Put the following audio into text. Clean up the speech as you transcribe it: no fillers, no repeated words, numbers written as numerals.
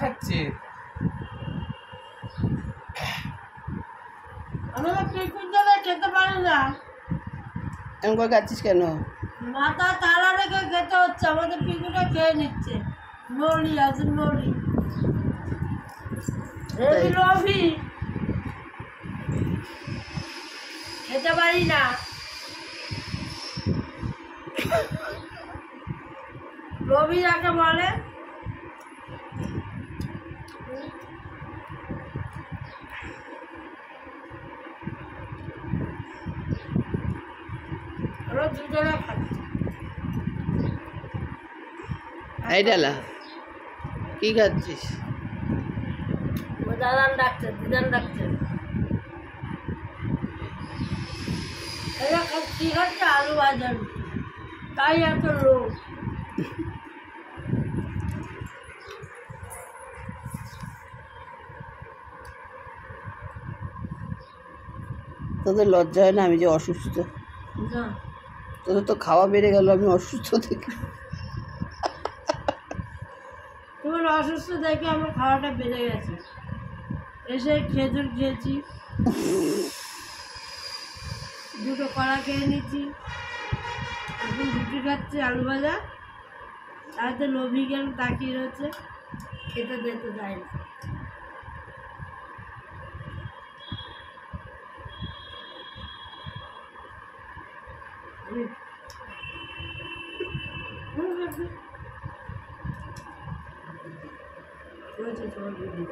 খাচ্ছে। আমরা পিকুর জলে খেতে পারি না। এমন করে খাচ্ছিস কেন? মাথা তালা রেখে খেতে হচ্ছে, আমাদের পিকুটা খেয়ে নিচ্ছে। মৌলি আছে, মৌলি রবি রবি খেতে পারি না। রবি যাকে বলে ওরা দুজনে খাচ্ছে। এই ডালা কি খাচ্ছিস? ও দাদান ডাকছে, দিদান ডাকছে। এরা কি খাচ্ছে? আলু ভাজা রুটি। তাই এত লোক। তোদের লজ্জা হয় না আমি যে অসুস্থ? না, তোদের তো খাওয়া বেড়ে গেল, আমি অসুস্থ থেকে। তোমার অসুস্থ দেখে আমার খাওয়াটা বেড়ে গেছে। এসে খেজুর খেয়েছি, দুটো কড়া খেয়ে নিচ্ছি, এখন রুটি খাচ্ছি আলু ভাজা। তাতে লোভি গেল তাকিয়ে রয়েছে, খেতে দিতে যায় না। তোমার দিদি